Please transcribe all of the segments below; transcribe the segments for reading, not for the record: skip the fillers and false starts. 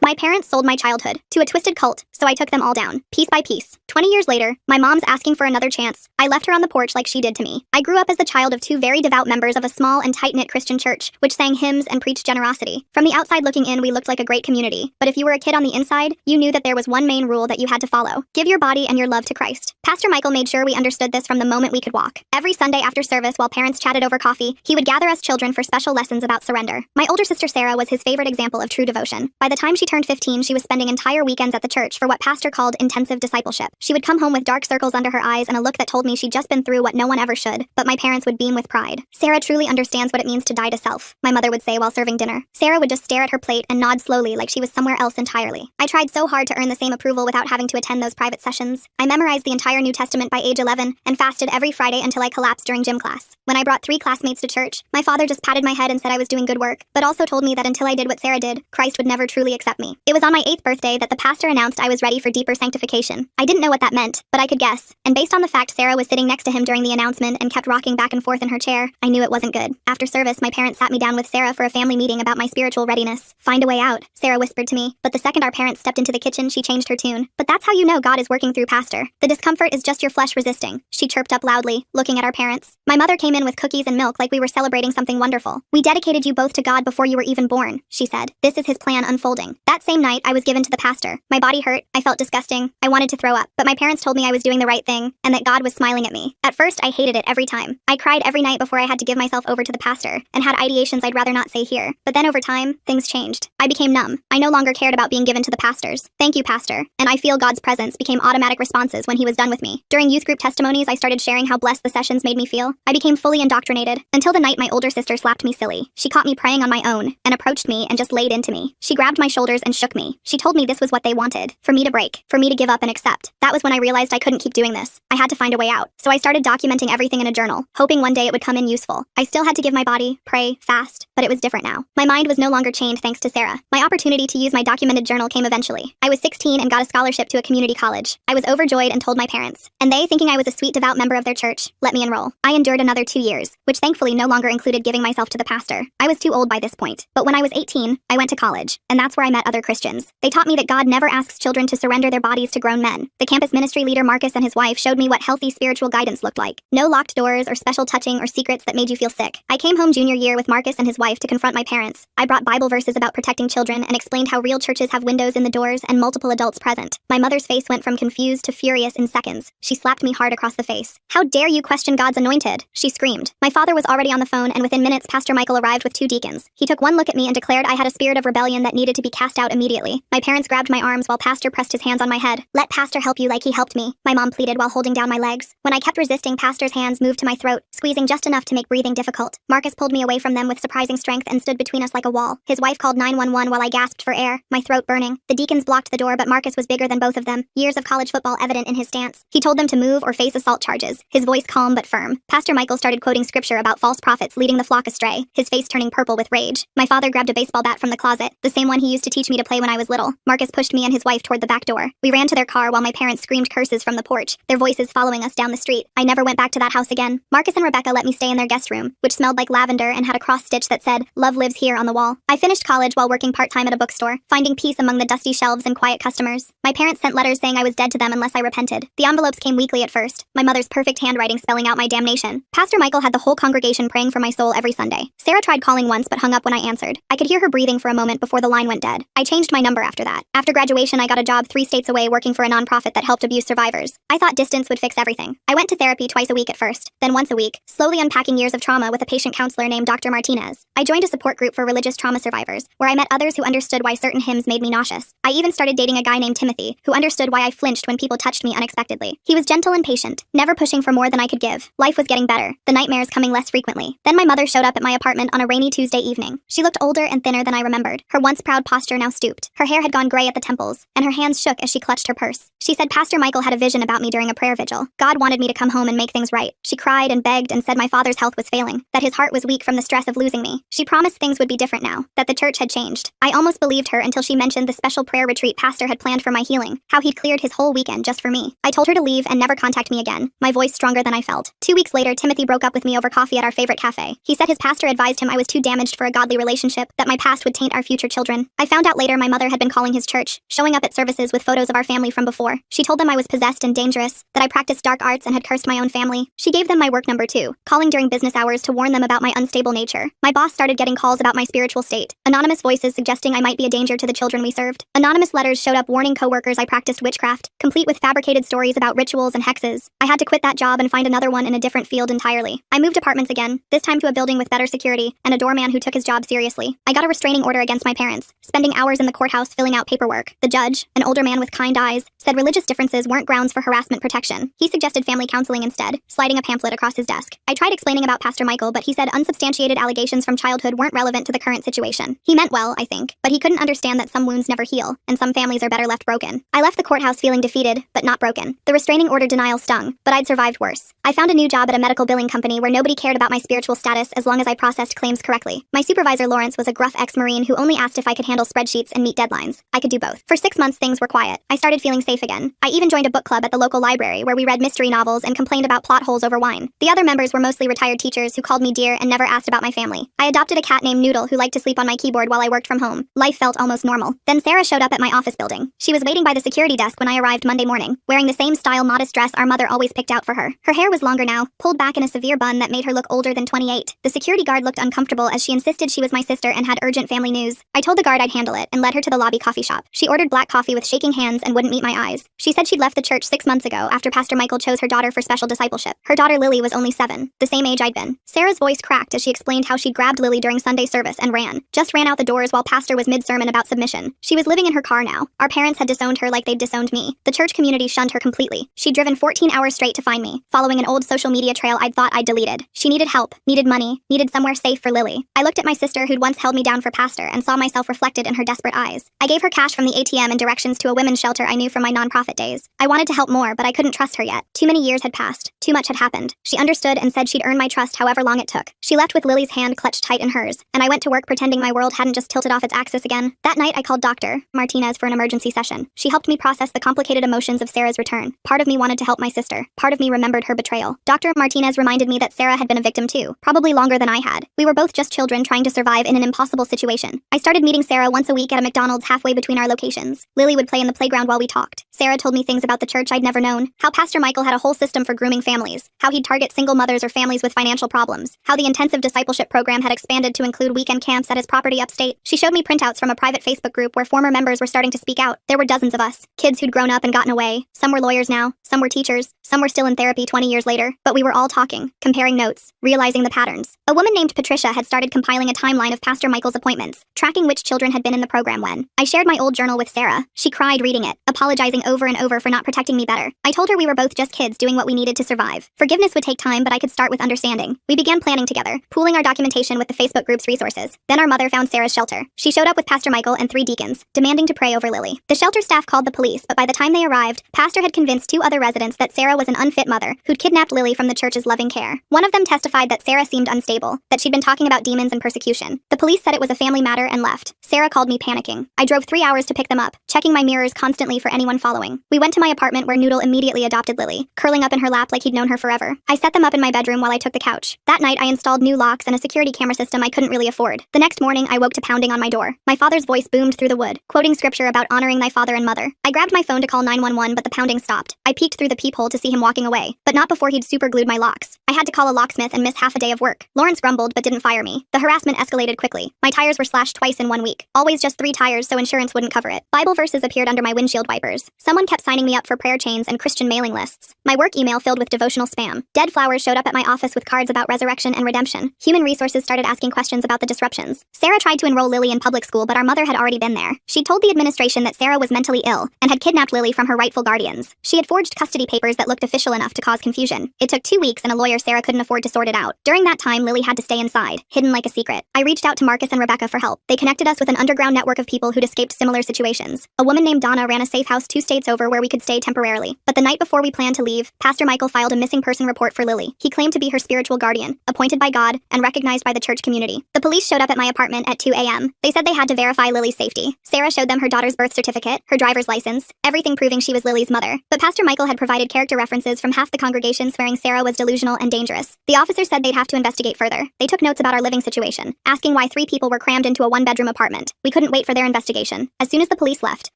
My parents sold my childhood to a twisted cult, so I took them all down, piece by piece. 20 years later, my mom's asking for another chance. I left her on the porch like she did to me. I grew up as the child of two very devout members of a small and tight-knit Christian church, which sang hymns and preached generosity. From the outside looking in, we looked like a great community. But if you were a kid on the inside, you knew that there was one main rule that you had to follow. Give your body and your love to Christ. Pastor Michael made sure we understood this from the moment we could walk. Every Sunday after service, while parents chatted over coffee, he would gather us children for special lessons about surrender. My older sister Sarah was his favorite example of true devotion. By the time she turned 15, she was spending entire weekends at the church for what Pastor called intensive discipleship. She would come home with dark circles under her eyes and a look that told me she'd just been through what no one ever should, but my parents would beam with pride. Sarah truly understands what it means to die to self, my mother would say while serving dinner. Sarah would just stare at her plate and nod slowly like she was somewhere else entirely. I tried so hard to earn the same approval without having to attend those private sessions. I memorized the entire New Testament by age 11 and fasted every Friday until I collapsed during gym class. When I brought 3 classmates to church, my father just patted my head and said I was doing good work, but also told me that until I did what Sarah did, Christ would never truly accept me. It was on my 8th birthday that the pastor announced I was ready for deeper sanctification. I didn't know what that meant, but I could guess, and based on the fact Sarah was sitting next to him during the announcement and kept rocking back and forth in her chair, I knew it wasn't good. After service, my parents sat me down with Sarah for a family meeting about my spiritual readiness. Find a way out, Sarah whispered to me, but the second our parents stepped into the kitchen, she changed her tune. But that's how you know God is working through Pastor. The discomfort is just your flesh resisting, she chirped up loudly, looking at our parents. My mother came in with cookies and milk like we were celebrating something wonderful. We dedicated you both to God before you were even born, she said. This is his plan unfolding. That same night, I was given to the pastor. My body hurt, I felt disgusting, I wanted to throw up, but my parents told me I was doing the right thing, and that God was smiling at me. At first, I hated it every time. I cried every night before I had to give myself over to the pastor, and had ideations I'd rather not say here. But then over time, things changed. I became numb. I no longer cared about being given to the pastors. Thank you, pastor. And I feel God's presence became automatic responses when he was done with me. During youth group testimonies, I started sharing how blessed the sessions made me feel. I became fully indoctrinated, until the night my older sister slapped me silly. She caught me praying on my own, and approached me and just laid into me. She grabbed my shoulders and shook me. She told me this was what they wanted, for me to break, for me to give up and accept. That was when I realized I couldn't keep doing this. I had to find a way out. So I started documenting everything in a journal, hoping one day it would come in useful. I still had to give my body, pray, fast, but it was different now. My mind was no longer chained thanks to Sarah. My opportunity to use my documented journal came eventually. I was 16 and got a scholarship to a community college. I was overjoyed and told my parents. And they, thinking I was a sweet devout member of their church, let me enroll. I endured another 2 years, which thankfully no longer included giving myself to the pastor. I was too old by this point. But when I was 18, I went to college, and that's where I met other Christians. They taught me that God never asks children to surrender their bodies to grown men. The campus ministry leader Marcus and his wife showed me what healthy spiritual guidance looked like. No locked doors or special touching or secrets that made you feel sick. I came home junior year with Marcus and his wife to confront my parents. I brought Bible verses about protecting children and explained how real churches have windows in the doors and multiple adults present. My mother's face went from confused to furious in seconds. She slapped me hard across the face. How dare you question God's anointed? She screamed. My father was already on the phone, and within minutes Pastor Michael arrived with 2 deacons. He took one look at me and declared I had a spirit of rebellion that needed to be cast out immediately. My parents grabbed my arms while Pastor pressed his hands on my head. Let Pastor help you like he helped me, my mom pleaded while holding down my legs. When I kept resisting, Pastor's hands moved to my throat, squeezing just enough to make breathing difficult. Marcus pulled me away from them with surprising strength and stood between us like a wall. His wife called 911 while I gasped for air, my throat burning. The deacons blocked the door, but Marcus was bigger than both of them, years of college football evident in his stance. He told them to move or face assault charges, his voice calm but firm. Pastor Michael started quoting scripture about false prophets leading the flock astray, his face turning purple with rage. My father grabbed a baseball bat from the closet, the same one he used to teach me to play when I was little. Marcus pushed me and his wife toward the back door. We ran to their car while my parents screamed curses from the porch, their voices following us down the street. I never went back to that house again. Marcus and Rebecca let me stay in their guest room, which smelled like lavender and had a cross stitch that said, "Love lives here" on the wall. I finished college while working part-time at a bookstore, finding peace among the dusty shelves and quiet customers. My parents sent letters saying I was dead to them unless I repented. The envelopes came weekly at first, my mother's perfect handwriting spelling out my damnation. Pastor Michael had the whole congregation praying for my soul every Sunday. Sarah tried calling once but hung up when I answered. I could hear her breathing for a moment before the line went dead. I changed my number after that. After graduation, I got a job 3 states away working for a nonprofit that helped abuse survivors. I thought distance would fix everything. I went to therapy twice a week at first, then once a week, slowly unpacking years of trauma with a patient counselor named Dr. Martinez. I joined a support group for religious trauma survivors, where I met others who understood why certain hymns made me nauseous. I even started dating a guy named Timothy, who understood why I flinched when people touched me unexpectedly. He was gentle and patient, never pushing for more than I could give. Life was getting better, the nightmares coming less frequently. Then my mother showed up at my apartment on a rainy Tuesday evening. She looked older and thinner than I remembered. Her once proud posture now stooped. Her hair had gone gray at the temples, and her hands shook as she clutched her purse. She said Pastor Michael had a vision about me during a prayer vigil. God wanted me to come home and make things right. She cried and begged and said my father's health was failing, that his heart was weak from the stress of losing me. She promised things would be different now, that the church had changed. I almost believed her until she mentioned the special prayer retreat Pastor had planned for my healing, how he'd cleared his whole weekend just for me. I told her to leave and never contact me again, my voice stronger than I felt. 2 weeks later, Timothy broke up with me over coffee at our favorite cafe. He said his pastor advised him I was too damaged for a godly relationship, that my past would taint our future children. I found out out later my mother had been calling his church, showing up at services with photos of our family from before. She told them I was possessed and dangerous, that I practiced dark arts and had cursed my own family. She gave them my work number too, calling during business hours to warn them about my unstable nature. My boss started getting calls about my spiritual state. Anonymous voices suggesting I might be a danger to the children we served. Anonymous letters showed up warning coworkers I practiced witchcraft, complete with fabricated stories about rituals and hexes. I had to quit that job and find another one in a different field entirely. I moved apartments again, this time to a building with better security and a doorman who took his job seriously. I got a restraining order against my parents, spending hours in the courthouse filling out paperwork. The judge, an older man with kind eyes, said religious differences weren't grounds for harassment protection. He suggested family counseling instead, sliding a pamphlet across his desk. I tried explaining about Pastor Michael, but he said unsubstantiated allegations from childhood weren't relevant to the current situation. He meant well, I think, but he couldn't understand that some wounds never heal, and some families are better left broken. I left the courthouse feeling defeated, but not broken. The restraining order denial stung, but I'd survived worse. I found a new job at a medical billing company where nobody cared about my spiritual status as long as I processed claims correctly. My supervisor Lawrence was a gruff ex-Marine who only asked if I could handle spreadsheets and meet deadlines. I could do both. For 6 months things were quiet. I started feeling safe again. I even joined a book club at the local library where we read mystery novels and complained about plot holes over wine. The other members were mostly retired teachers who called me dear and never asked about my family. I adopted a cat named Noodle who liked to sleep on my keyboard while I worked from home. Life felt almost normal. Then Sarah showed up at my office building. She was waiting by the security desk when I arrived Monday morning, wearing the same style modest dress our mother always picked out for her. Her hair was longer now, pulled back in a severe bun that made her look older than 28. The security guard looked uncomfortable as she insisted she was my sister and had urgent family news. I told the guard I'd handle it and led her to the lobby coffee shop. She ordered black coffee with shaking hands and wouldn't meet my eyes. She said she'd left the church 6 months ago after Pastor Michael chose her daughter for special discipleship. Her daughter Lily was only 7, the same age I'd been. Sarah's voice cracked as she explained how she'd grabbed Lily during Sunday service and just ran out the doors while Pastor was mid-sermon about submission. She was living in her car now. Our parents had disowned her like they'd disowned me. The church community shunned her completely. She'd driven 14 hours straight to find me, following an old social media trail I'd thought I'd deleted. She needed help, needed money, needed somewhere safe for Lily. I looked at my sister who'd once held me down for Pastor and saw myself reflected in her desperate eyes. I gave her cash from the ATM and directions to a women's shelter I knew from my nonprofit days. I wanted to help more, but I couldn't trust her yet. Too many years had passed. Too much had happened. She understood and said she'd earn my trust however long it took. She left with Lily's hand clutched tight in hers, and I went to work pretending my world hadn't just tilted off its axis again. That night I called Dr. Martinez for an emergency session. She helped me process the complicated emotions of Sarah's return. Part of me wanted to help my sister. Part of me remembered her betrayal. Dr. Martinez reminded me that Sarah had been a victim too, probably longer than I had. We were both just children trying to survive in an impossible situation. I started meeting Sarah once a week at a McDonald's halfway between our locations. Lily would play in the playground while we talked. Sarah told me things about the church I'd never known, how Pastor Michael had a whole system for grooming families, how he'd target single mothers or families with financial problems, how the intensive discipleship program had expanded to include weekend camps at his property upstate. She showed me printouts from a private Facebook group where former members were starting to speak out. There were dozens of us, kids who'd grown up and gotten away. Some were lawyers now, some were teachers, some were still in therapy 20 years later, but we were all talking, comparing notes, realizing the patterns. A woman named Patricia had started compiling a timeline of Pastor Michael's appointments, tracking which children had been in the program when. I shared my old journal with Sarah. She cried reading it, apologizing over and over for not protecting me better. I told her we were both just kids doing what we needed to survive. Forgiveness would take time, but I could start with understanding. We began planning together, pooling our documentation with the Facebook group's resources. Then our mother found Sarah's shelter. She showed up with Pastor Michael and 3 deacons, demanding to pray over Lily. The shelter staff called the police, but by the time they arrived, Pastor had convinced 2 other residents that Sarah was an unfit mother who'd kidnapped Lily from the church's loving care. One of them testified that Sarah seemed unstable, that she'd been talking about demons and persecution. The police said it was a family matter and left. Sarah called me panicking. I drove 3 hours to pick them up, checking my mirrors constantly for anyone following. We went to my apartment where Noodle immediately adopted Lily, curling up in her lap like he'd known her forever. I set them up in my bedroom while I took the couch. That night I installed new locks and a security camera system I couldn't really afford. The next morning I woke to pounding on my door. My father's voice boomed through the wood, quoting scripture about honoring thy father and mother. I grabbed my phone to call 911, but the pounding stopped. I peeked through the peephole to see him walking away, but not before he'd superglued my locks. I had to call a locksmith and miss half a day of work. Lawrence grumbled but didn't fire me. The harassment escalated quickly. My tires were slashed twice in 1 week. Always just 3 tires so insurance wouldn't cover it. Bible verses appeared under my windshield wipers. Someone kept signing me up for prayer chains and Christian mailing lists. My work email filled with devotional spam. Dead flowers showed up at my office with cards about resurrection and redemption. Human resources started asking questions about the disruptions. Sarah tried to enroll Lily in public school, but our mother had already been there. She told the administration that Sarah was mentally ill and had kidnapped Lily from her rightful guardians. She had forged custody papers that looked official enough to cause confusion. It took 2 weeks and a lawyer Sarah couldn't afford to sort it out. During that time, Lily had to stay inside, hidden like a secret. I reached out to Marcus and Rebecca for help. They connected us with an underground network of people who'd escaped similar situations. A woman named Donna ran a safe house 2 states over where we could stay temporarily. But the night before we planned to leave, Pastor Michael filed a missing person report for Lily. He claimed to be her spiritual guardian, appointed by God, and recognized by the church community. The police showed up at my apartment at 2 a.m. They said they had to verify Lily's safety. Sarah showed them her daughter's birth certificate, her driver's license, everything proving she was Lily's mother. But Pastor Michael had provided character references from half the congregation swearing Sarah was delusional and dangerous. The officers said they'd have to investigate further. They took notes about our living situation, asking why 3 people were crammed into a 1-bedroom apartment. We couldn't wait for their investigation. As soon as the police left,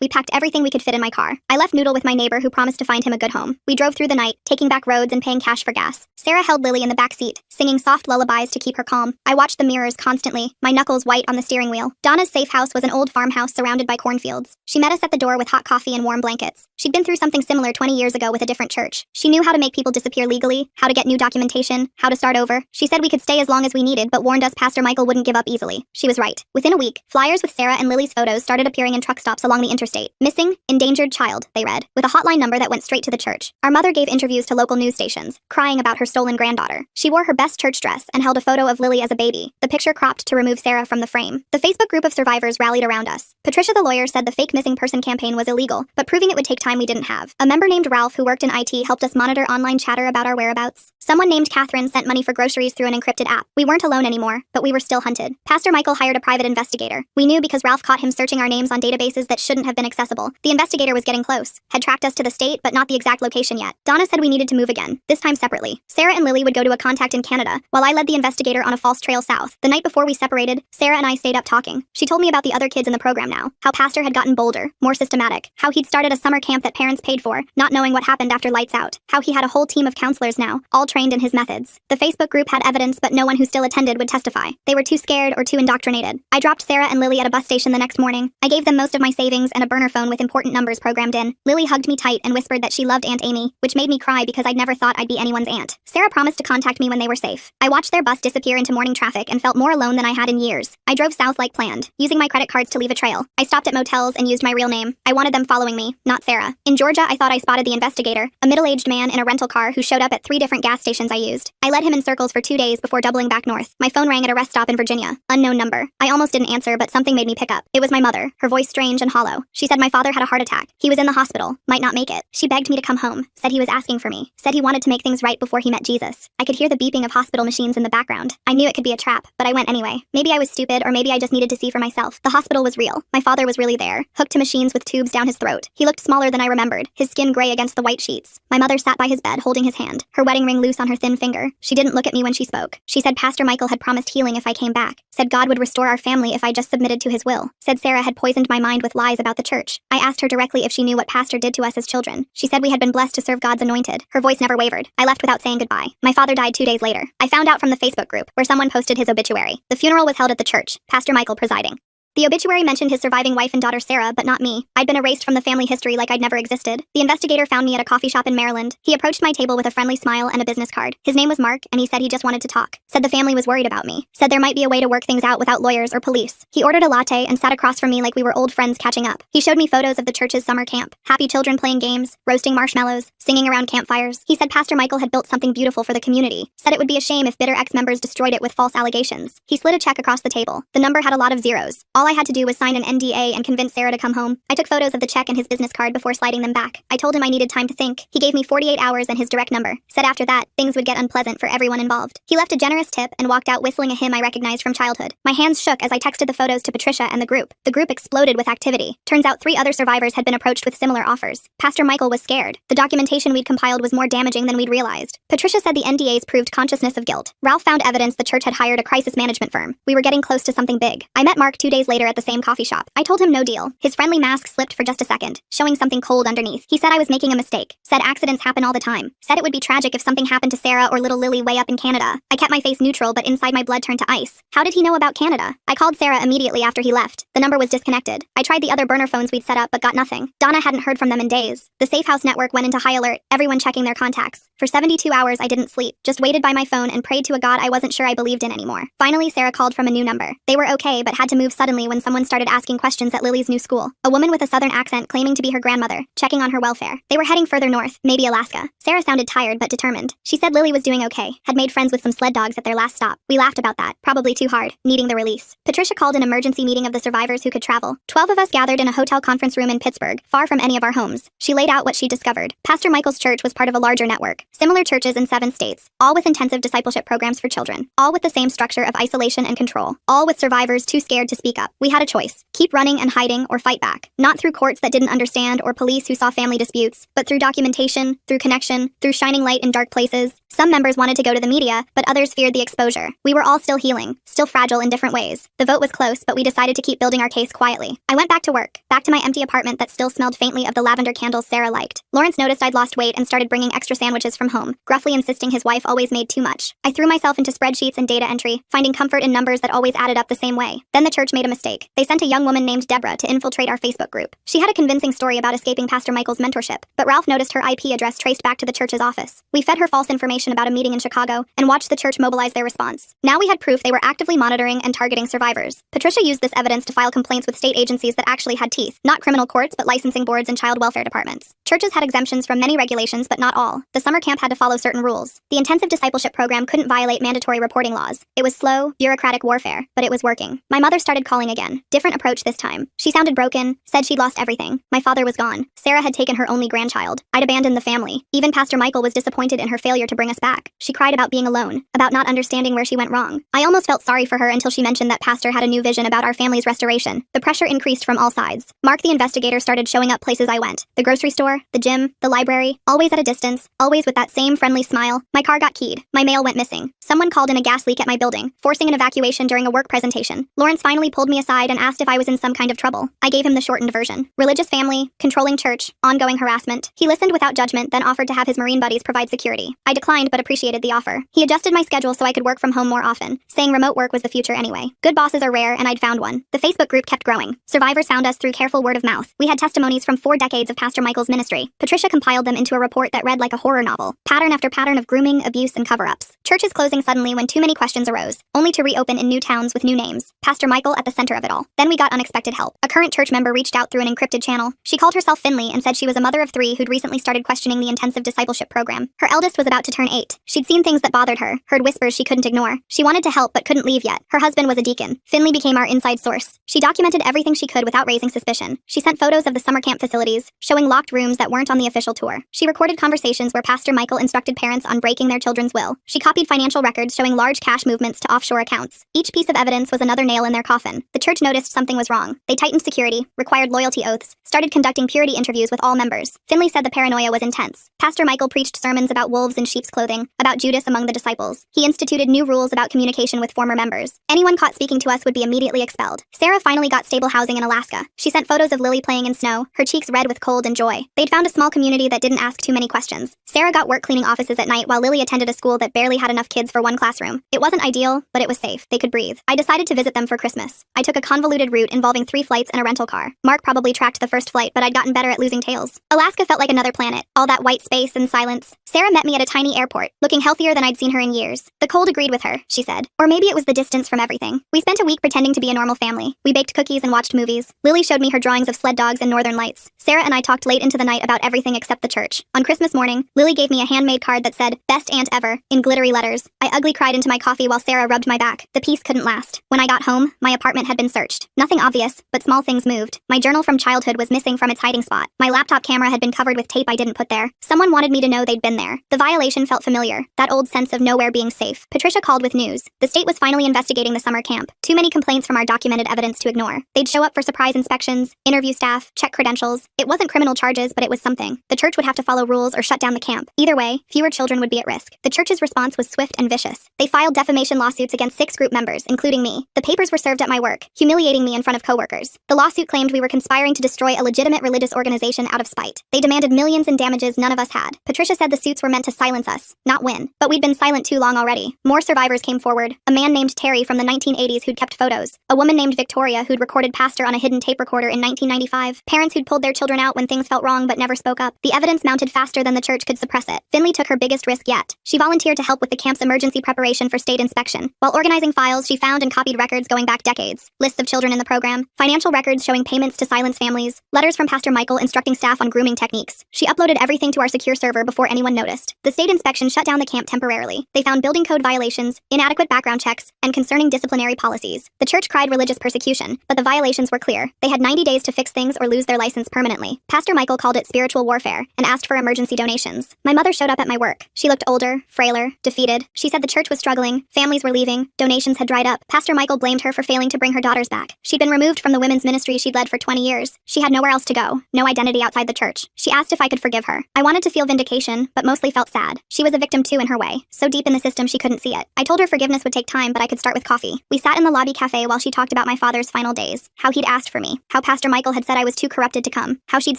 we packed everything we could fit in my car. I left Noodle with my neighbor who promised to find him a good home. We drove through the night, taking back roads and paying cash for gas. Sarah held Lily in the back seat, singing soft lullabies to keep her calm. I watched the mirrors constantly, my knuckles white on the steering wheel. Donna's safe house was an old farmhouse surrounded by cornfields. She met us at the door with hot coffee and warm blankets. She'd been through something similar 20 years ago with a different church. She knew how to make people disappear legally, how to get new documentation, how to start over. She said we could stay as long as we needed, but warned us Pastor Michael wouldn't give up easily. She was right. Within a week, flyers with Sarah and Lily's photos started appearing in truck stops along the interstate. Missing, endangered child, they read, with a hotline number that went straight to the church. Our mother gave interviews to local news stations, crying about her stolen granddaughter. She wore her best church dress and held a photo of Lily as a baby, the picture cropped to remove Sarah from the frame. The Facebook group of survivors rallied around us. Patricia the lawyer said the fake missing person campaign was illegal, but proving it would take time we didn't have. A member named Ralph who worked in IT helped us monitor online chatter about our whereabouts. Someone named Catherine sent money for groceries through an encrypted app. We weren't alone anymore, but we were still hunted. Pastor Michael hired a private investigator. We knew because Ralph caught him searching our names on databases that shouldn't have been accessible. The investigator was getting close, had tracked us to the state, but not the exact location yet. Donna said we needed to move again, this time separately. Sarah and Lily would go to a contact in Canada, while I led the investigator on a false trail south. The night before we separated, Sarah and I stayed up talking. She told me about the other kids in the program now, how Pastor had gotten bolder, more systematic, how he'd started a summer camp that parents paid for, not knowing what happened after lights out, how he had a whole team of counselors now, all trained in his methods. The Facebook group had evidence, but no one who still attended would testify. They were too scared or too indoctrinated. I dropped Sarah and Lily at a bus station the next morning. I gave them most of my savings and a burner phone with important numbers programmed in. Lily hugged me tight and whispered that she loved Aunt Amy, which made me cry because I'd never thought I'd be anyone's aunt. Sarah promised to contact me when they were safe. I watched their bus disappear into morning traffic and felt more alone than I had in years. I drove south like planned, using my credit cards to leave a trail. I stopped at motels and used my real name. I wanted them following me, not Sarah. In Georgia, I thought I spotted the investigator, a middle-aged man in a rental car who showed up at 3 different gas stations I used. I led him in circles for 2 days before doubling back north. My phone rang at a rest stop in Virginia. Unknown number. I almost didn't answer, but something made me pick up. It was my mother, her voice strange and hollow. She said my father had a heart attack. He was in the hospital, might not make it. She begged me to come home, said he was asking for me, said he wanted to make things right before he met Jesus. I could hear the beeping of hospital machines in the background. I knew it could be a trap, but I went anyway. Maybe I was stupid, or maybe I just needed to see for myself. The hospital was real. My father was really there, hooked to machines with tubes down his throat. He looked smaller than I remembered, his skin gray against the white sheets. My mother sat by his bed, holding his hand, her wedding ring loose on her thin finger. She didn't look at me when she spoke. She said Pastor Michael had promised healing if I came back, said God would restore our family if I just submitted to his will, said Sarah had poisoned my mind with lies about the church. I asked her directly if she knew what Pastor did to us as children. She said we had been blessed to serve God's anointed. Her voice never wavered. I left without saying goodbye. My father died 2 days later. I found out from the Facebook group, where someone posted his obituary. The funeral was held at the church, Pastor Michael presiding. The obituary mentioned his surviving wife and daughter Sarah, but not me. I'd been erased from the family history like I'd never existed. The investigator found me at a coffee shop in Maryland. He approached my table with a friendly smile and a business card. His name was Mark, and he said he just wanted to talk. Said the family was worried about me. Said there might be a way to work things out without lawyers or police. He ordered a latte and sat across from me like we were old friends catching up. He showed me photos of the church's summer camp. Happy children playing games, roasting marshmallows, singing around campfires. He said Pastor Michael had built something beautiful for the community. Said it would be a shame if bitter ex-members destroyed it with false allegations. He slid a check across the table. The number had a lot of zeros. All I had to do was sign an NDA and convince Sarah to come home. I took photos of the check and his business card before sliding them back. I told him I needed time to think. He gave me 48 hours and his direct number. Said after that, things would get unpleasant for everyone involved. He left a generous tip and walked out whistling a hymn I recognized from childhood. My hands shook as I texted the photos to Patricia and the group. The group exploded with activity. Turns out 3 other survivors had been approached with similar offers. Pastor Michael was scared. The documentation we'd compiled was more damaging than we'd realized. Patricia said the NDAs proved consciousness of guilt. Ralph found evidence the church had hired a crisis management firm. We were getting close to something big. I met Mark 2 days later at the same coffee shop. I told him no deal. His friendly mask slipped for just a second, showing something cold underneath. He said I was making a mistake. Said accidents happen all the time. Said it would be tragic if something happened to Sarah or little Lily way up in Canada. I kept my face neutral, but inside my blood turned to ice. How did he know about Canada? I called Sarah immediately after he left. The number was disconnected. I tried the other burner phones we'd set up but got nothing. Donna hadn't heard from them in days. The Safe House network went into high alert, everyone checking their contacts. For 72 hours I didn't sleep, just waited by my phone and prayed to a God I wasn't sure I believed in anymore. Finally Sarah called from a new number. They were okay but had to move suddenly suddenly when someone started asking questions at Lily's new school. A woman with a southern accent claiming to be her grandmother, checking on her welfare. They were heading further north, maybe Alaska. Sarah sounded tired but determined. She said Lily was doing okay, had made friends with some sled dogs at their last stop. We laughed about that, probably too hard, needing the release. Patricia called an emergency meeting of the survivors who could travel. 12 of us gathered in a hotel conference room in Pittsburgh, far from any of our homes. She laid out what she discovered. Pastor Michael's church was part of a larger network. Similar churches in 7 states, all with intensive discipleship programs for children, all with the same structure of isolation and control, all with survivors too scared to speak up. We had a choice: keep running and hiding or fight back. Not through courts that didn't understand or police who saw family disputes, but through documentation, through connection, through shining light in dark places. Some members wanted to go to the media, but others feared the exposure. We were all still healing, still fragile in different ways. The vote was close, but we decided to keep building our case quietly. I went back to work, back to my empty apartment that still smelled faintly of the lavender candles Sarah liked. Lawrence noticed I'd lost weight and started bringing extra sandwiches from home, gruffly insisting his wife always made too much. I threw myself into spreadsheets and data entry, finding comfort in numbers that always added up the same way. Then the church made a mistake. They sent a young woman named Deborah to infiltrate our Facebook group. She had a convincing story about escaping Pastor Michael's mentorship, but Ralph noticed her IP address traced back to the church's office. We fed her false information about a meeting in Chicago and watched the church mobilize their response. Now we had proof they were actively monitoring and targeting survivors. Patricia used this evidence to file complaints with state agencies that actually had teeth, not criminal courts but licensing boards and child welfare departments. Churches had exemptions from many regulations but not all. The summer camp had to follow certain rules. The intensive discipleship program couldn't violate mandatory reporting laws. It was slow, bureaucratic warfare, but it was working. My mother started calling again. Different approach this time. She sounded broken, said she'd lost everything. My father was gone. Sarah had taken her only grandchild. I'd abandoned the family. Even Pastor Michael was disappointed in her failure to bring us back. She cried about being alone, about not understanding where she went wrong. I almost felt sorry for her until she mentioned that Pastor had a new vision about our family's restoration. The pressure increased from all sides. Mark the investigator started showing up places I went. The grocery store, the gym, the library, always at a distance, always with that same friendly smile. My car got keyed. My mail went missing. Someone called in a gas leak at my building, forcing an evacuation during a work presentation. Lawrence finally pulled me aside and asked if I was in some kind of trouble. I gave him the shortened version. Religious family, controlling church, ongoing harassment. He listened without judgment, then offered to have his Marine buddies provide security. I declined but appreciated the offer. He adjusted my schedule so I could work from home more often, saying remote work was the future anyway. Good bosses are rare and I'd found one. The Facebook group kept growing. Survivors found us through careful word of mouth. We had testimonies from 4 decades of Pastor Michael's ministry. Patricia compiled them into a report that read like a horror novel. Pattern after pattern of grooming, abuse, and cover-ups. Churches closing suddenly when too many questions arose, only to reopen in new towns with new names. Pastor Michael at the center of it all. Then we got unexpected help. A current church member reached out through an encrypted channel. She called herself Finley and said she was a mother of 3 who'd recently started questioning the intensive discipleship program. Her eldest was about to turn 8. She'd seen things that bothered her, heard whispers she couldn't ignore. She wanted to help but couldn't leave yet. Her husband was a deacon. Finley became our inside source. She documented everything she could without raising suspicion. She sent photos of the summer camp facilities, showing locked rooms that weren't on the official tour. She recorded conversations where Pastor Michael instructed parents on breaking their children's will. She copied financial records showing large cash movements to offshore accounts. Each piece of evidence was another nail in their coffin. The church noticed something was wrong. They tightened security, required loyalty oaths, started conducting purity interviews with all members. Finley said the paranoia was intense. Pastor Michael preached sermons about wolves in sheep's clothing, about Judas among the disciples. He instituted new rules about communication with former members. Anyone caught speaking to us would be immediately expelled. Sarah finally got stable housing in Alaska. She sent photos of Lily playing in snow, her cheeks red with cold and joy. They'd found a small community that didn't ask too many questions. Sarah got work cleaning offices at night while Lily attended a school that barely had enough kids for one classroom. It wasn't ideal, but it was safe. They could breathe. I decided to visit them for Christmas. I took a convoluted route involving 3 flights and a rental car. Mark probably tracked the first flight, but I'd gotten better at losing tails. Alaska felt like another planet. All that white space and silence. Sarah met me at a tiny airport, looking healthier than I'd seen her in years. The cold agreed with her, she said. Or maybe it was the distance from everything. We spent a week pretending to be a normal family. We baked cookies and watched movies. Lily showed me her drawings of sled dogs and northern lights. Sarah and I talked late into the night about everything except the church. On Christmas morning, Lily gave me a handmade card that said, "Best aunt ever," in glittery letters. I ugly cried into my coffee while Sarah rubbed my back. The peace couldn't last. When I got home, my apartment had been searched. Nothing obvious, but small things moved. My journal from childhood was missing from its hiding spot. My laptop camera had been covered with tape I didn't put there. Someone wanted me to know they'd been there. The violation felt familiar, that old sense of nowhere being safe. Patricia called with news. The state was finally investigating the summer camp. Too many complaints from our documented evidence to ignore. They'd show up for surprise inspections, interview staff, check credentials. It wasn't criminal charges, but it was something. The church would have to follow rules or shut down the camp. Either way, fewer children would be at risk. The church's response was swift and vicious. They filed defamation lawsuits against 6 group members, including me. The papers were served at my work, humiliating me in front of coworkers. The lawsuit claimed we were conspiring to destroy a legitimate religious organization out of spite. They demanded millions in damages none of us had. Patricia said the suits were meant to silence us, progress, not win. But we'd been silent too long already. More survivors came forward. A man named Terry from the 1980s who'd kept photos. A woman named Victoria who'd recorded Pastor on a hidden tape recorder in 1995. Parents who'd pulled their children out when things felt wrong but never spoke up. The evidence mounted faster than the church could suppress it. Finley took her biggest risk yet. She volunteered to help with the camp's emergency preparation for state inspection. While organizing files, she found and copied records going back decades. Lists of children in the program, financial records showing payments to silence families, letters from Pastor Michael instructing staff on grooming techniques. She uploaded everything to our secure server before anyone noticed. The state inspection shut down the camp temporarily. They found building code violations, inadequate background checks, and concerning disciplinary policies. The church cried religious persecution, but the violations were clear. They had 90 days to fix things or lose their license permanently. Pastor Michael called it spiritual warfare and asked for emergency donations. My mother showed up at my work. She looked older, frailer, defeated. She said the church was struggling, families were leaving, donations had dried up. Pastor Michael blamed her for failing to bring her daughters back. She'd been removed from the women's ministry she'd led for 20 years. She had nowhere else to go, no identity outside the church. She asked if I could forgive her. I wanted to feel vindication, but mostly felt sad. She was a victim too in her way, so deep in the system she couldn't see it. I told her forgiveness would take time, but I could start with coffee. We sat in the lobby cafe while she talked about my father's final days, how he'd asked for me, how Pastor Michael had said I was too corrupted to come, how she'd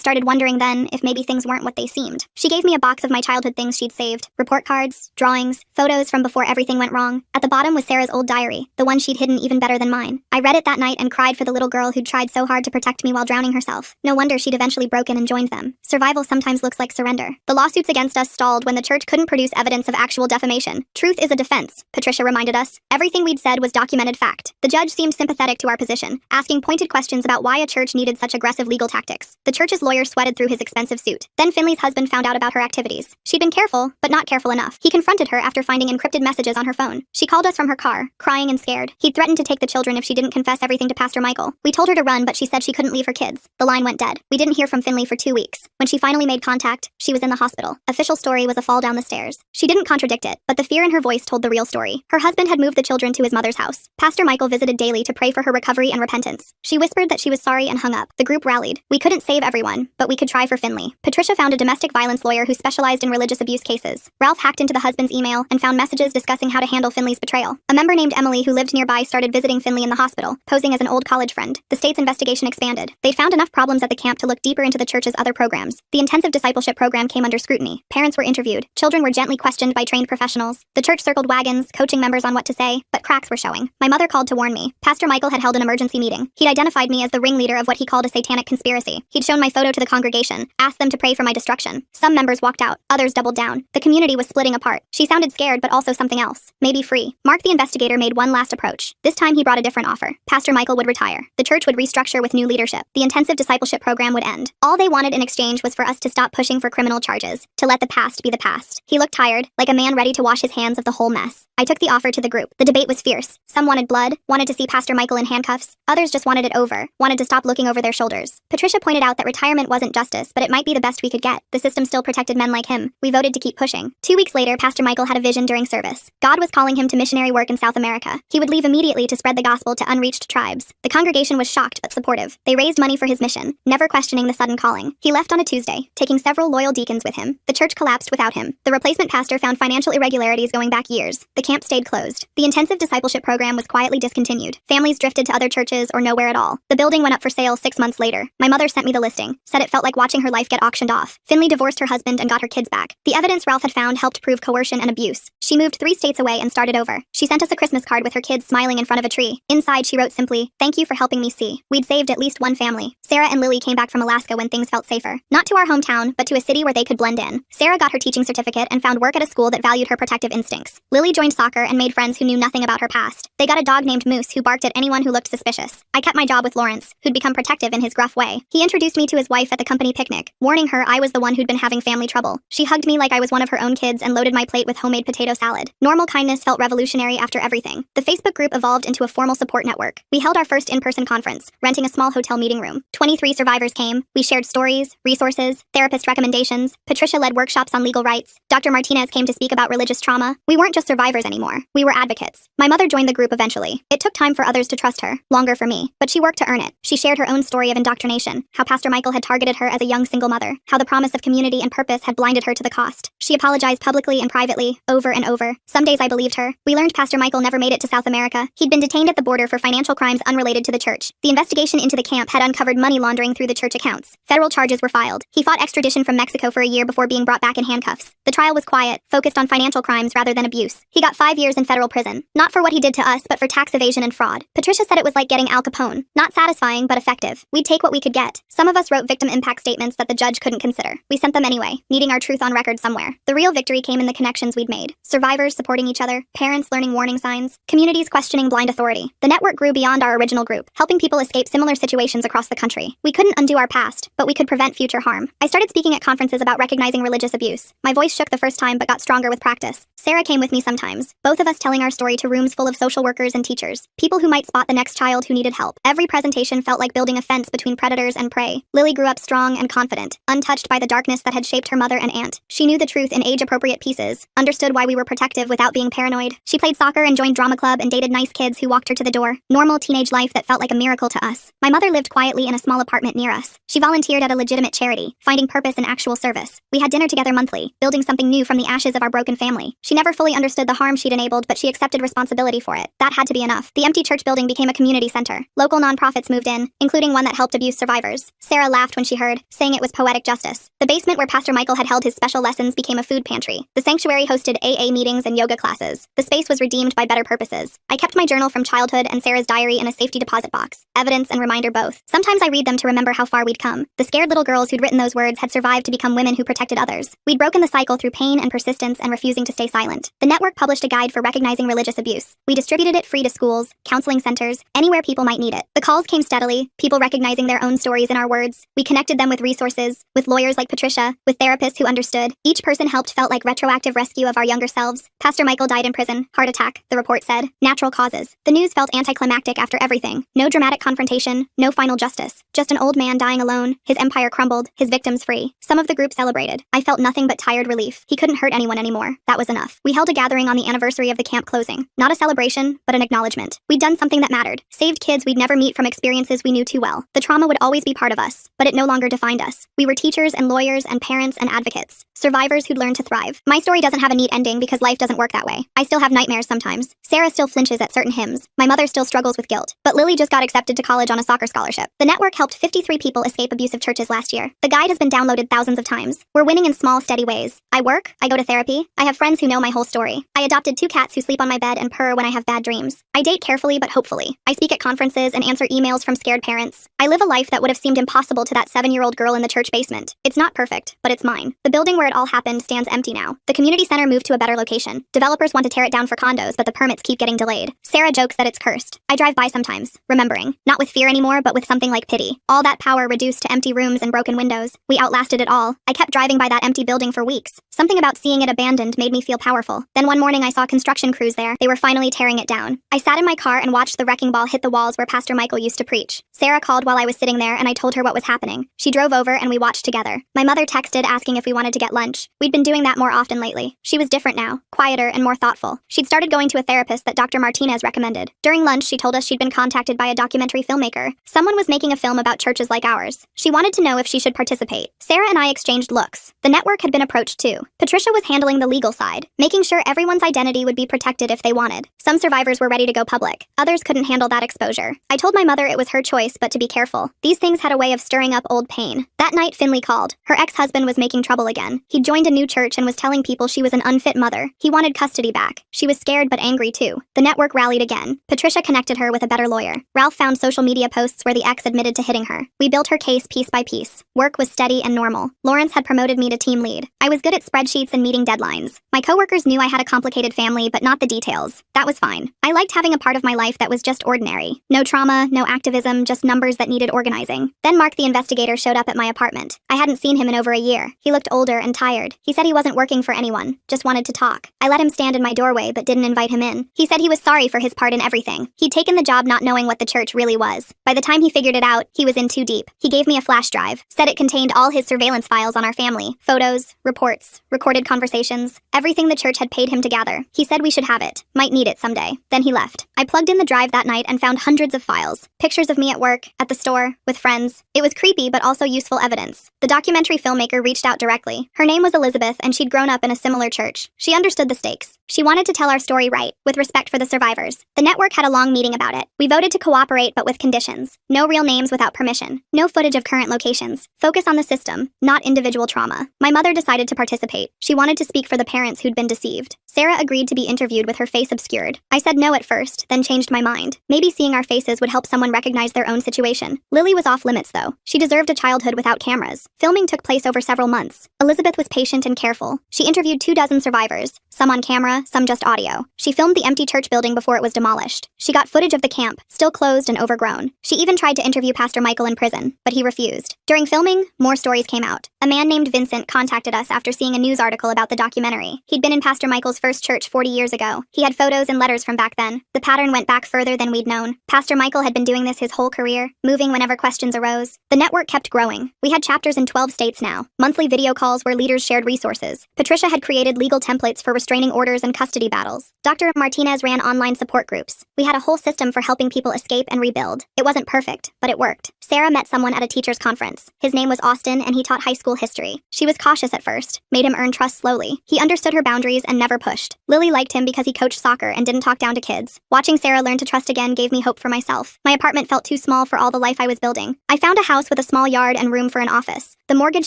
started wondering then if maybe things weren't what they seemed. She gave me a box of my childhood things she'd saved, report cards, drawings, photos from before everything went wrong. At the bottom was Sarah's old diary, the one she'd hidden even better than mine. I read it that night and cried for the little girl who'd tried so hard to protect me while drowning herself. No wonder she'd eventually broken and joined them. Survival sometimes looks like surrender. The lawsuits against us stalled when the church couldn't produce evidence of actual defamation. Truth is a defense, Patricia reminded us. Everything we'd said was documented fact. The judge seemed sympathetic to our position, asking pointed questions about why a church needed such aggressive legal tactics. The church's lawyer sweated through his expensive suit. Then Finley's husband found out about her activities. She'd been careful, but not careful enough. He confronted her after finding encrypted messages on her phone. She called us from her car, crying and scared. He'd threatened to take the children if she didn't confess everything to Pastor Michael. We told her to run, but she said she couldn't leave her kids. The line went dead. We didn't hear from Finley for 2 weeks. When she finally made contact, she was in the hospital. Official story was a fall down the stairs. She didn't contradict it, but the fear in her voice told the real story. Her husband had moved the children to his mother's house. Pastor Michael visited daily to pray for her recovery and repentance. She whispered that she was sorry and hung up. The group rallied. We couldn't save everyone, but we could try for Finley. Patricia found a domestic violence lawyer who specialized in religious abuse cases. Ralph hacked into the husband's email and found messages discussing how to handle Finley's betrayal. A member named Emily who lived nearby started visiting Finley in the hospital, posing as an old college friend. The state's investigation expanded. They'd found enough problems at the camp to look deeper into the church's other programs. The intensive discipleship program came under scrutiny. Parents were interviewed. Children were gently questioned by trained professionals. The church circled wagons, coaching members on what to say, but cracks were showing. My mother called to warn me. Pastor Michael had held an emergency meeting. He'd identified me as the ringleader of what he called a satanic conspiracy. He'd shown my photo to the congregation, asked them to pray for my destruction. Some members walked out, others doubled down. The community was splitting apart. She sounded scared, but also something else. Maybe free. Mark the investigator made one last approach. This time he brought a different offer. Pastor Michael would retire. The church would restructure with new leadership. The intensive discipleship program would end. All they wanted in exchange was for us to stop pushing for criminal charges, to let the past be the past. He looked tired, like a man ready to wash his hands of the whole mess. I took the offer to the group. The debate was fierce. Some wanted blood, wanted to see Pastor Michael in handcuffs. Others just wanted it over, wanted to stop looking over their shoulders. Patricia pointed out that retirement wasn't justice, but it might be the best we could get. The system still protected men like him. We voted to keep pushing. 2 weeks later, Pastor Michael had a vision during service. God was calling him to missionary work in South America. He would leave immediately to spread the gospel to unreached tribes. The congregation was shocked but supportive. They raised money for his mission, never questioning the sudden calling. He left on a Tuesday, taking several loyal deacons with him. The church collapsed without him. The replacement pastor found financial irregularities going back years. The camp stayed closed. The intensive discipleship program was quietly discontinued. Families drifted to other churches or nowhere at all. The building went up for sale 6 months later. My mother sent me the listing, said it felt like watching her life get auctioned off. Finley divorced her husband and got her kids back. The evidence Ralph had found helped prove coercion and abuse. She moved 3 states away and started over. She sent us a Christmas card with her kids smiling in front of a tree. Inside she wrote simply, "Thank you for helping me see." We'd saved at least one family. Sarah and Lily came back from Alaska when things felt safer. Not to our hometown, but to a city where they could blend in. Sarah got her teaching certificate and found work at a school that valued her protective instincts. Lily joined soccer and made friends who knew nothing about her past. They got a dog named Moose who barked at anyone who looked suspicious. I kept my job with Lawrence, who'd become protective in his gruff way. He introduced me to his wife at the company picnic, warning her I was the one who'd been having family trouble. She hugged me like I was one of her own kids and loaded my plate with homemade potato salad. Normal kindness felt revolutionary after everything. The Facebook group evolved into a formal support network. We held our first in-person conference, renting a small hotel meeting room. 23 survivors came. We shared stories, resources, therapist recommendations. Patricia led workshops on legal rights. Dr. Martinez came to speak about religious trauma. We weren't just survivors anymore. We were advocates. My mother joined the group eventually. It took time for others to trust her, longer for me, but she worked to earn it. She shared her own story of indoctrination, how Pastor Michael had targeted her as a young single mother, how the promise of community and purpose had blinded her to the cost. She apologized publicly and privately, over and over. Some days I believed her. We learned Pastor Michael never made it to South America. He'd been detained at the border for financial crimes unrelated to the church. The investigation into the camp had uncovered money laundering through the church accounts. Federal charges were filed. He fought extradition from Mexico for a year before being brought back in handcuffs. The trial trial was quiet, focused on financial crimes rather than abuse. He got 5 years in federal prison, not for what he did to us, but for tax evasion and fraud. Patricia said it was like getting Al Capone. Not satisfying, but effective. We'd take what we could get. Some of us wrote victim impact statements that the judge couldn't consider. We sent them anyway, needing our truth on record somewhere. The real victory came in the connections we'd made. Survivors supporting each other, parents learning warning signs, communities questioning blind authority. The network grew beyond our original group, helping people escape similar situations across the country. We couldn't undo our past, but we could prevent future harm. I started speaking at conferences about recognizing religious abuse. My voice shook the first time but got stronger with practice. Sarah came with me sometimes, both of us telling our story to rooms full of social workers and teachers, people who might spot the next child who needed help. Every presentation felt like building a fence between predators and prey. Lily grew up strong and confident, untouched by the darkness that had shaped her mother and aunt. She knew the truth in age-appropriate pieces, understood why we were protective without being paranoid. She played soccer and joined drama club and dated nice kids who walked her to the door. Normal teenage life that felt like a miracle to us. My mother lived quietly in a small apartment near us. She volunteered at a legitimate charity, finding purpose in actual service. We had dinner together monthly, building something new from the ashes of our broken family. She never fully understood the harm she'd enabled, but she accepted responsibility for it. That had to be enough. The empty church building became a community center. Local nonprofits moved in, including one that helped abuse survivors. Sarah laughed when she heard, saying it was poetic justice. The basement where Pastor Michael had held his special lessons became a food pantry. The sanctuary hosted AA meetings and yoga classes. The space was redeemed by better purposes. I kept my journal from childhood and Sarah's diary in a safety deposit box. Evidence and reminder both. Sometimes I read them to remember how far we'd come. The scared little girls who'd written those words had survived to become women who protected others. We'd broken the cycle through pain and persistence and refusing to stay silent. The network published a guide for recognizing religious abuse. We distributed it free to schools, counseling centers, anywhere people might need it. The calls came steadily, people recognizing their own stories in our words. We connected them with resources, with lawyers like Patricia, with therapists who understood. Each person helped felt like retroactive rescue of our younger selves. Pastor Michael died in prison, heart attack, the report said. Natural causes. The news felt anticlimactic after everything. No dramatic confrontation, no final justice. Just an old man dying alone, his empire crumbled, his victims free. Some of the group celebrated. I felt nothing but tired relief. He couldn't hurt anyone anymore. That was enough. We held a gathering on the anniversary of the camp closing. Not a celebration, but an acknowledgement. We'd done something that mattered. Saved kids we'd never meet from experiences we knew too well. The trauma would always be part of us, but it no longer defined us. We were teachers and lawyers and parents and advocates. Survivors who'd learned to thrive. My story doesn't have a neat ending because life doesn't work that way. I still have nightmares sometimes. Sarah still flinches at certain hymns. My mother still struggles with guilt. But Lily just got accepted to college on a soccer scholarship. The network helped 53 people escape abusive churches last year. The guide has been downloaded thousands of times. We're winning in small, steady ways. I work, I go to therapy, I have friends who know my whole story. I adopted 2 cats who sleep on my bed and purr when I have bad dreams. I date carefully but hopefully. I speak at conferences and answer emails from scared parents. I live a life that would have seemed impossible to that 7-year-old girl in the church basement. It's not perfect, but it's mine. The building where it all happened stands empty now. The community center moved to a better location. Developers want to tear it down for condos, but the permits keep getting delayed. Sarah jokes that it's cursed. I drive by sometimes, remembering. Not with fear anymore, but with something like pity. All that power reduced to empty rooms and broken windows. We outlasted it all. I kept driving by that empty building for weeks. Something about seeing it abandoned made me feel powerful. Then one morning I saw construction crews there. They were finally tearing it down. I sat in my car and watched the wrecking ball hit the walls where Pastor Michael used to preach. Sarah called while I was sitting there and I told her what was happening. She drove over and we watched together. My mother texted asking if we wanted to get lunch. We'd been doing that more often lately. She was different now, quieter and more thoughtful. She'd started going to a therapist that Dr. Martinez recommended. During lunch, she told us she'd been contacted by a documentary filmmaker. Someone was making a film about churches like ours. She wanted to know if she should participate. Sarah and I exchanged looks. The network had been approached too. Patricia was handling the legal side, making sure everyone's identity would be protected if they wanted. Some survivors were ready to go public. Others couldn't handle that exposure. I told my mother it was her choice, but to be careful. These things had a way of stirring up old pain. That night, Finley called. Her ex-husband was making trouble again. He'd joined a new church and was telling people she was an unfit mother. He wanted custody back. She was scared but angry too. The network rallied again. Patricia connected her with a better lawyer. Ralph found social media posts where the ex admitted to hitting her. We built her case piece by piece. Work was steady and normal. Lawrence had promoted me to team lead. I was good at spreadsheets and meeting deadlines. My coworkers knew I had a complicated family, but not the details. That was fine. I liked having a part of my life that was just ordinary. No trauma, no activism, just numbers that needed organizing. Then Mark the investigator showed up at my apartment. I hadn't seen him in over a year. He looked older and tired. He said he wasn't working for anyone, just wanted to talk. I let him stand in my doorway but didn't invite him in. He said he was sorry for his part in everything. He'd taken the job not knowing what the church really was. By the time he figured it out, he was in too deep. He gave me a flash drive, said it contained all his surveillance files on our family, photos, reports, recorded conversations, everything the church had paid him to gather. He said we should have it, might need it someday. Then he left. I plugged in the drive that night and found hundreds of files. Pictures of me at work, at the store, with friends. It was creepy but also useful evidence. The documentary filmmaker reached out directly. Her name was Elizabeth and she'd grown up in a similar church. She understood the stakes. She wanted to tell our story right, with respect for the survivors. The network had a long meeting about it. We voted to cooperate, but with conditions. No real names without permission. No footage of current locations. Focus on the system, not individual trauma. My mother decided to participate. She wanted to speak for the parents who'd been deceived. Sarah agreed to be interviewed with her face obscured. I said no at first, then changed my mind. Maybe seeing our faces would help someone recognize their own situation. Lily was off limits, though. She deserved a childhood without cameras. Filming took place over several months. Elizabeth was patient and careful. She interviewed 24 survivors, some on camera, some just audio. She filmed the empty church building before it was demolished. She got footage of the camp, still closed and overgrown. She even tried to interview Pastor Michael in prison, but he refused. During filming, more stories came out. A man named Vincent contacted us after seeing a news article about the documentary. He'd been in Pastor Michael's first church 40 years ago. He had photos and letters from back then. The pattern went back further than we'd known. Pastor Michael had been doing this his whole career, moving whenever questions arose. The network kept growing. We had chapters in 12 states now. Monthly video calls where leaders shared resources. Patricia had created legal templates for restraining orders and custody battles. Dr. Martinez ran online support groups. We had a whole system for helping people escape and rebuild. It wasn't perfect, but it worked. Sarah met someone at a teacher's conference. His name was Austin, and he taught high school history. She was cautious at first, made him earn trust slowly. He understood her boundaries and never pushed. Lily liked him because he coached soccer and didn't talk down to kids. Watching Sarah learn to trust again gave me hope for myself. My apartment felt too small for all the life I was building. I found a house with a small yard and room for an office. The mortgage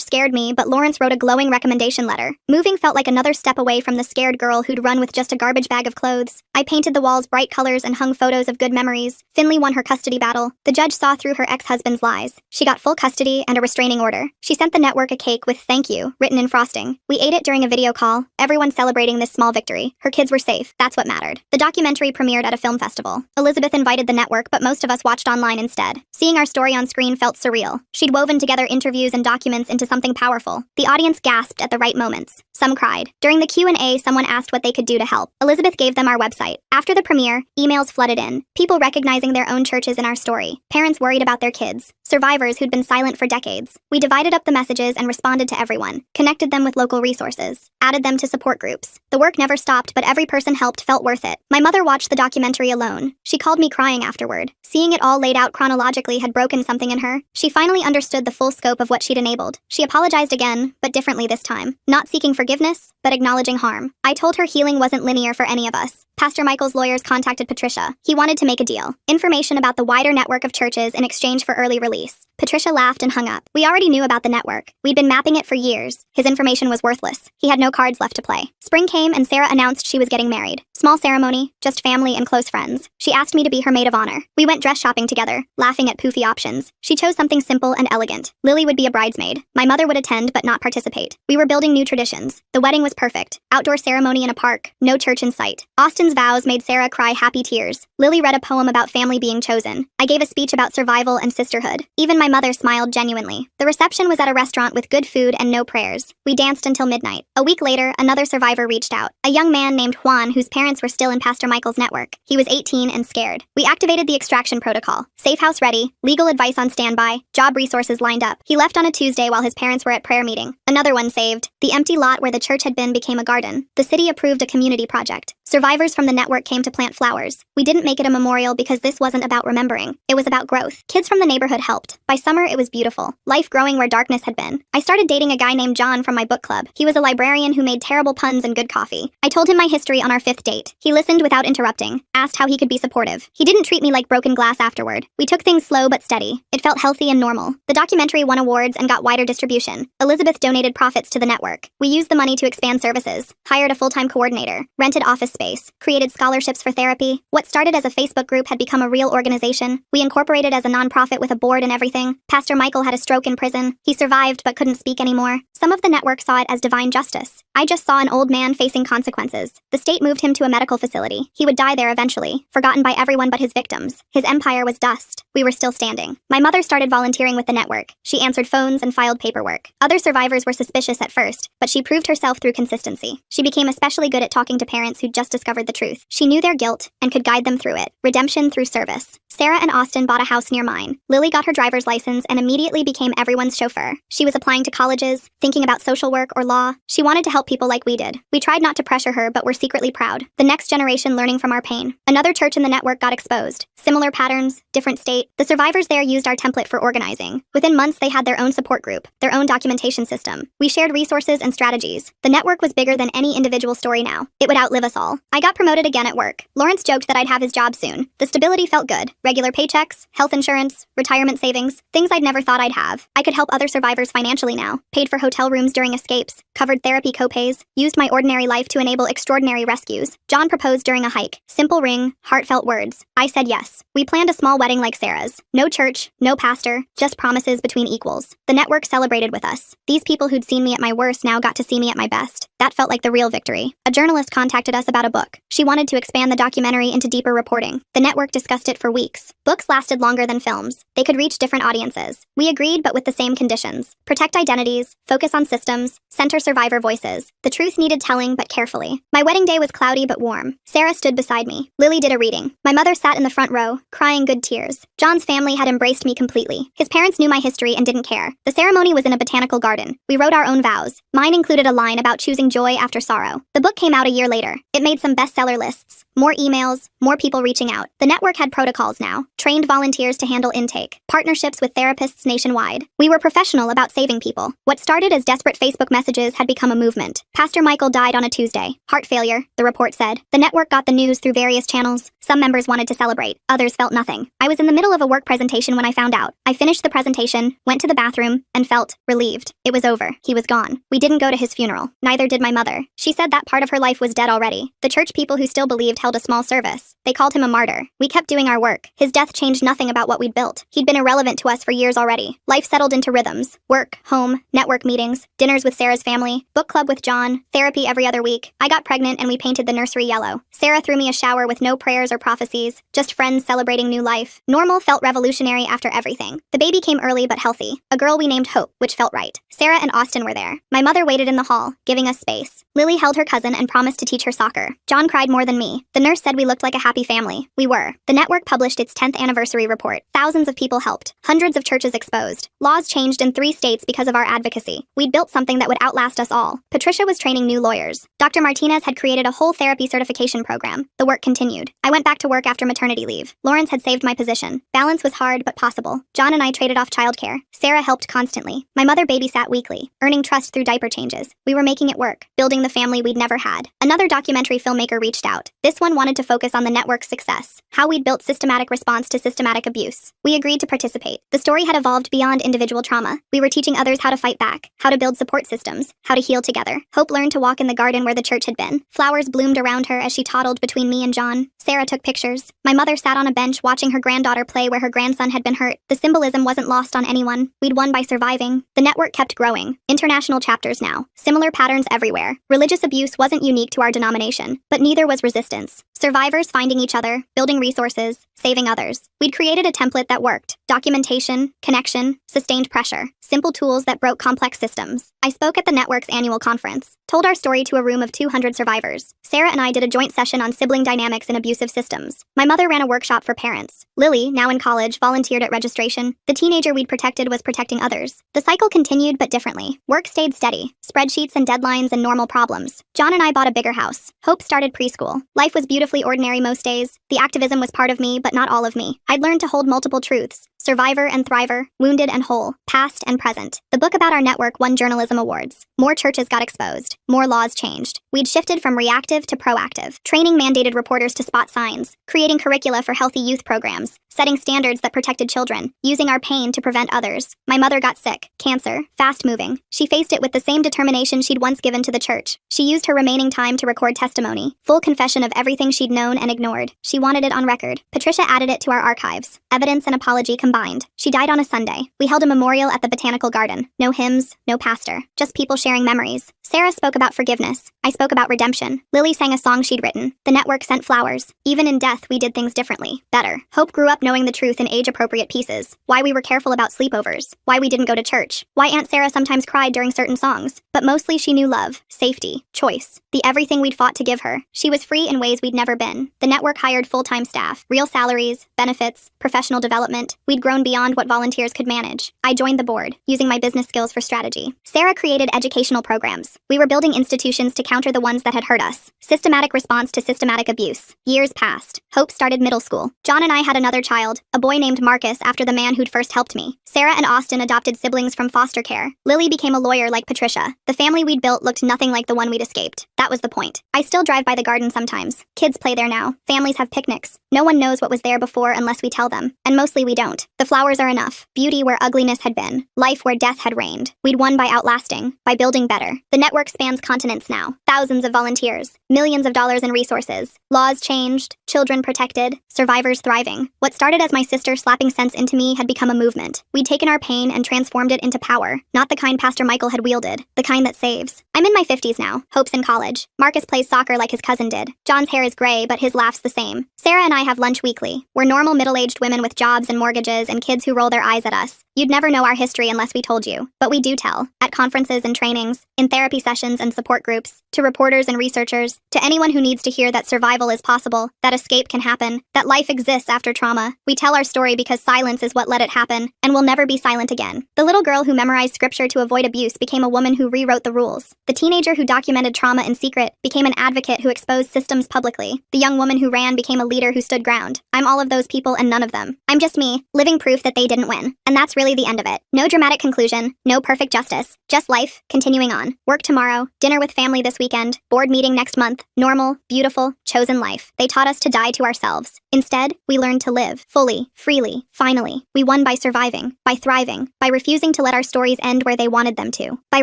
scared me, but Lawrence wrote a glowing recommendation letter. Moving felt like another step away from the scared girl who'd run with just a garbage bag of clothes. I painted the walls bright colors and hung photos of good memories. Finley won her custody battle. The judge saw through her ex-husband's lies. She got full custody and a restraining order. She sent the network a cake with "thank you" written in frosting. We ate it during a video call, everyone celebrating this small victory. Her kids were safe. That's what mattered. The documentary premiered at a film festival. Elizabeth invited the network, but most of us watched online instead. Seeing our story on screen felt surreal. She'd woven together interviews and documents into something powerful. The audience gasped at the right moments. Some cried. During the Q&A, someone asked what they could do to help. Elizabeth gave them our website. After the premiere, emails flooded in. People recognizing their own churches in our story. Parents worried about their kids. Survivors who'd been silent for decades. We divided up the messages and responded to everyone. Connected them with local resources. Added them to support groups. The work never stopped, but every person helped felt worth it. My mother watched the documentary alone. She called me crying afterward. Seeing it all laid out chronologically had broken something in her. She finally understood the full scope of what she'd enabled. She apologized again, but differently this time. Not seeking forgiveness, but acknowledging harm. I told her healing wasn't linear for any of us. Pastor Michael's lawyers contacted Patricia. He wanted to make a deal. Information about the wider network of churches in exchange for early release. Patricia laughed and hung up. We already knew about the network. We'd been mapping it for years. His information was worthless. He had no cards left to play. Spring came and Sarah announced she was getting married. Small ceremony, just family and close friends. She asked me to be her maid of honor. We went dress shopping together, laughing at poofy options. She chose something simple and elegant. Lily would be a bridesmaid. My mother would attend but not participate. We were building new traditions. The wedding was perfect. Outdoor ceremony in a park. No church in sight. Austin's vows made Sarah cry happy tears. Lily read a poem about family being chosen. I gave a speech about survival and sisterhood. Even my mother smiled genuinely. The reception was at a restaurant with good food and no prayers. We danced until midnight. A week later, another survivor reached out. A young man named Juan whose parents were still in Pastor Michael's network. He was 18 and scared. We activated the extraction protocol. Safe house ready, legal advice on standby, job resources lined up. He left on a Tuesday while his parents were at prayer meeting. Another one saved. The empty lot where the church had been became a garden. The city approved a community project. Survivors from the network came to plant flowers. We didn't make it a memorial because this wasn't about remembering. It was about growth. Kids from the neighborhood helped. By summer, it was beautiful. Life growing where darkness had been. I started dating a guy named John from my book club. He was a librarian who made terrible puns and good coffee. I told him my history on our 5th date. He listened without interrupting, asked how he could be supportive. He didn't treat me like broken glass afterward. We took things slow but steady. It felt healthy and normal. The documentary won awards and got wider distribution. Elizabeth donated profits to the network. We used the money to expand services, hired a full-time coordinator, rented office space, created scholarships for therapy. What started as a Facebook group had become a real organization. We incorporated as a nonprofit with a board and everything. Pastor Michael had a stroke in prison. He survived but couldn't speak anymore. Some of the network saw it as divine justice. I just saw an old man facing consequences. The state moved him to a medical facility. He would die there eventually, forgotten by everyone but his victims. His empire was dust. We were still standing. My mother started volunteering with the network. She answered phones and filed paperwork. Other survivors were suspicious at first, but she proved herself through consistency. She became especially good at talking to parents who'd just discovered the truth. She knew their guilt and could guide them through it. Redemption through service. Sarah and Austin bought a house near mine. Lily got her driver's license and immediately became everyone's chauffeur. She was applying to colleges, thinking about social work or law. She wanted to help people like we did. We tried not to pressure her, but were secretly proud. The next generation learning from our pain. Another church in the network got exposed. Similar patterns, different state. The survivors there used our template for organizing. Within months, they had their own support group, their own documentation system. We shared resources and strategies. The network was bigger than any individual story now. It would outlive us all. I got promoted again at work. Lawrence joked that I'd have his job soon. The stability felt good. Regular paychecks, health insurance, retirement savings, things I'd never thought I'd have. I could help other survivors financially now. Paid for hotel rooms during escapes, covered therapy copays, used my ordinary life to enable extraordinary rescues. John proposed during a hike. Simple ring, heartfelt words. I said yes. We planned a small wedding like Sarah's. No church, no pastor, just promises between equals. The network celebrated with us. These people who'd seen me at my worst now got to see me at my best. That felt like the real victory. A journalist contacted us about a book. She wanted to expand the documentary into deeper reporting. The network discussed it for weeks. Books lasted longer than films. They could reach different audiences. We agreed, but with the same conditions. Protect identities, focus on systems, center survivor voices. The truth needed telling, but carefully. My wedding day was cloudy but warm. Sarah stood beside me. Lily did a reading. My mother sat in the front row, crying good tears. John's family had embraced me completely. His parents knew my history and didn't care. The ceremony was in a botanical garden. We wrote our own vows. Mine included a line about choosing joy after sorrow. The book came out a year later. It made some bestseller lists. More emails, more people reaching out. The network had protocols now. Trained volunteers to handle intake. Partnerships with therapists nationwide. We were professional about saving people. What started as desperate Facebook messages had become a movement. Pastor Michael died on a Tuesday. Heart failure, the report said. The network got the news through various channels. Some members wanted to celebrate. Others felt nothing. I was in the middle of a work presentation when I found out. I finished the presentation, went to the bathroom, and felt relieved. It was over. He was gone. We didn't go to his funeral. Neither did my mother. She said that part of her life was dead already. The church people who still believed held a small service. They called him a martyr. We kept doing our work. His death changed nothing about what we'd built. He'd been irrelevant to us for years already. Life settled into rhythms. Work, home, network meetings, dinners with Sarah's family, book club with John, therapy every other week. I got pregnant and we painted the nursery yellow. Sarah threw me a shower with no prayers or prophecies, just friends celebrating new life. Normal felt revolutionary after everything. The baby came early but healthy. A girl we named Hope, which felt right. Sarah and Austin were there. My mother waited in the hall, giving us space. Lily held her cousin and promised to teach her soccer. John cried more than me. The nurse said we looked like a happy family. We were. The network published its 10th anniversary report. Thousands of people helped. Hundreds of churches exposed. Laws changed in 3 states because of our advocacy. We'd built something that would outlast us all. Patricia was training new lawyers. Dr. Martinez had created a whole therapy certification program. The work continued. I went back to work after maternity leave. Lawrence had saved my position. Balance was hard but possible. John and I traded off childcare. Sarah helped constantly. My mother babysat weekly, earning trust through diaper changes. We were making it work, building the family we'd never had. Another documentary filmmaker reached out. This one wanted to focus on the network's success, how we'd built systematic response to systematic abuse. We agreed to participate. The story had evolved beyond individual trauma. We were teaching others how to fight back, how to build support systems, how to heal together. Hope learned to walk in the garden where the church had been. Flowers bloomed around her as she toddled between me and John. Sarah took pictures. My mother sat on a bench watching her granddaughter play where her grandson had been hurt. The symbolism wasn't lost on anyone. We'd won by surviving. The network kept growing. International chapters now. Similar patterns everywhere. Religious abuse wasn't unique to our denomination, but neither was resistance. Survivors finding each other, building resources, saving others. We'd created a template that worked. Documentation, connection, sustained pressure. Simple tools that broke complex systems. I spoke at the network's annual conference, told our story to a room of 200 survivors. Sarah and I did a joint session on sibling dynamics in abusive systems. My mother ran a workshop for parents. Lily, now in college, volunteered at registration. The teenager we'd protected was protecting others. The cycle continued, but differently. Work stayed steady. Spreadsheets and deadlines and normal problems. John and I bought a bigger house. Hope started preschool. Life was beautifully ordinary most days. The activism was part of me, but not all of me. I'd learned to hold multiple truths. Survivor and Thriver, Wounded and Whole, Past and Present. The book about our network won journalism awards. More churches got exposed. More laws changed. We'd shifted from reactive to proactive. Training mandated reporters to spot signs. Creating curricula for healthy youth programs. Setting standards that protected children. Using our pain to prevent others. My mother got sick. Cancer. Fast-moving. She faced it with the same determination she'd once given to the church. She used her remaining time to record testimony. Full confession of everything she'd known and ignored. She wanted it on record. Patricia added it to our archives. Evidence and apology combined. She died on a Sunday. We held a memorial at the Botanical Garden. No hymns, no pastor. Just people sharing memories. Sarah spoke about forgiveness. I spoke about redemption. Lily sang a song she'd written. The network sent flowers. Even in death, we did things differently. Better. Hope grew up knowing the truth in age-appropriate pieces. Why we were careful about sleepovers. Why we didn't go to church. Why Aunt Sarah sometimes cried during certain songs. But mostly she knew love, safety, choice. The everything we'd fought to give her. She was free in ways we'd never ever been. The network hired full-time staff, real salaries, benefits, professional development. We'd grown beyond what volunteers could manage. I joined the board, using my business skills for strategy. Sarah created educational programs. We were building institutions to counter the ones that had hurt us. Systematic response to systematic abuse. Years passed. Hope started middle school. John and I had another child, a boy named Marcus, after the man who'd first helped me. Sarah and Austin adopted siblings from foster care. Lily became a lawyer like Patricia. The family we'd built looked nothing like the one we'd escaped. That was the point. I still drive by the garden sometimes. Kids play there now. Families have picnics. No one knows what was there before unless we tell them. And mostly we don't. The flowers are enough. Beauty where ugliness had been. Life where death had reigned. We'd won by outlasting. By building better. The network spans continents now. Thousands of volunteers. Millions of dollars in resources. Laws changed. Children protected. Survivors thriving. What started as my sister slapping sense into me had become a movement. We'd taken our pain and transformed it into power. Not the kind Pastor Michael had wielded. The kind that saves. I'm in my 50s now. Hope's in college. Marcus plays soccer like his cousin did. John's hair is gray, but his laugh's the same. Sarah and I have lunch weekly. We're normal middle-aged women with jobs and mortgages and kids who roll their eyes at us. You'd never know our history unless we told you. But we do tell. At conferences and trainings, in therapy sessions and support groups, to reporters and researchers, to anyone who needs to hear that survival is possible, that escape can happen, that life exists after trauma. We tell our story because silence is what let it happen, and will never be silent again. The little girl who memorized scripture to avoid abuse became a woman who rewrote the rules. The teenager who documented trauma in secret became an advocate who exposed systems publicly. The young woman who ran became a leader who stood ground. I'm all of those people and none of them. I'm just me, living proof that they didn't win. And that's really the end of it. No dramatic conclusion, no perfect justice. Just life, continuing on. Work tomorrow, dinner with family this weekend, board meeting next month. Normal, beautiful, chosen life. They taught us to die to ourselves. Instead, we learned to live, fully, freely, finally. We won by surviving, by thriving, by refusing to let our stories end where they wanted them to, by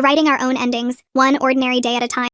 writing our own endings, one ordinary day at a time.